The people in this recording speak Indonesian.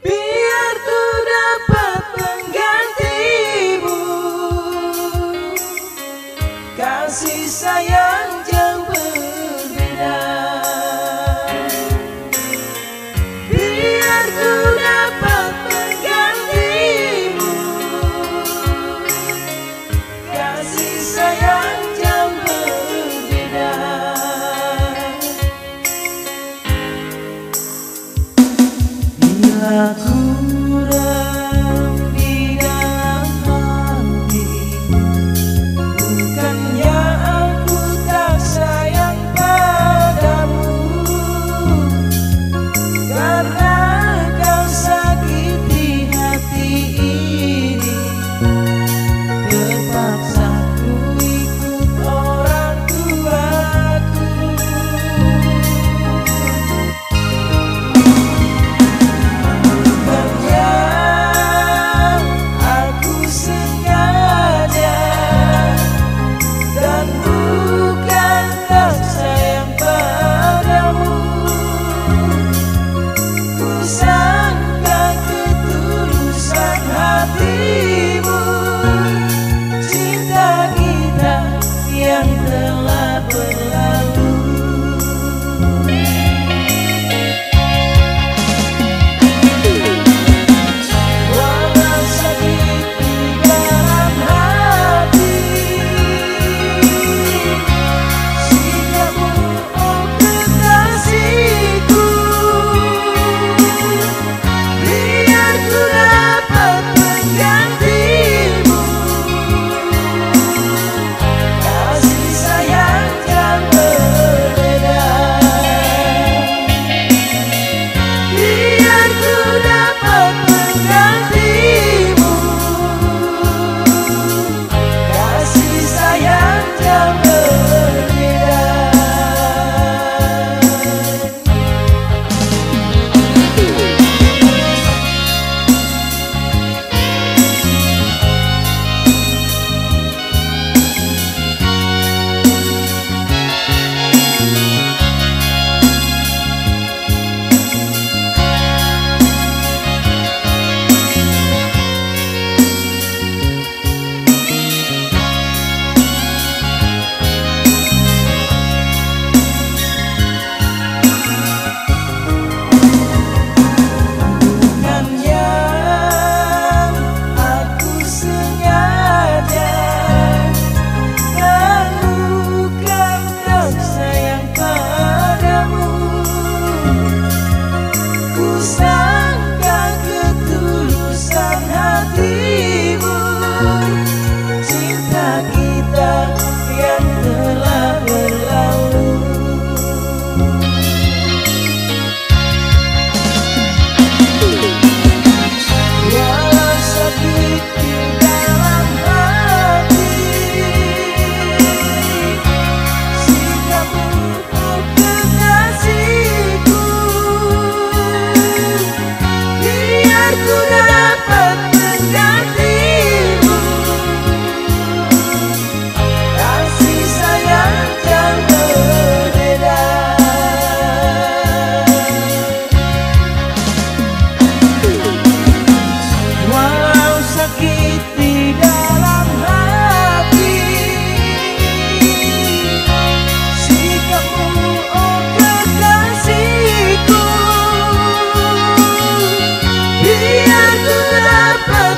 biar ku dapat menggantimu. Kasih sayang yang berbeda, biar ku dapat menggantimu. Kasih sayang yang berbeda. Bila kurang di dalam hati, bukannya aku tak sayang padamu, karena kau sakiti hati ini. Terpaksa ku ikut orang tuaku. Bukannya aku sengaja, dan bukan tak sayang padamu. Ku sangka ketulusan hatimu, cinta kita yang telah berlalu. Walau sakit di dalam hati, sikapmu oh kekasihku, biar ku dapat menggantimu. Kasih sayang yang berbeda, biar ku dapat menggantimu. Kasih sayang yang berbeda. Bukannya aku sengaja, dan bukan tak sayang padamu. Ku sangka ketulusan hatimu, cinta kita yang telah berlalu. Walau sakit di dalam hati, sikapmu oh kekasihku, biar ku dapat menggantimu. Kasih sayang yang berbeda, walau sakit di dalam hati, sikapmu oh kekasihku, biar ku dapat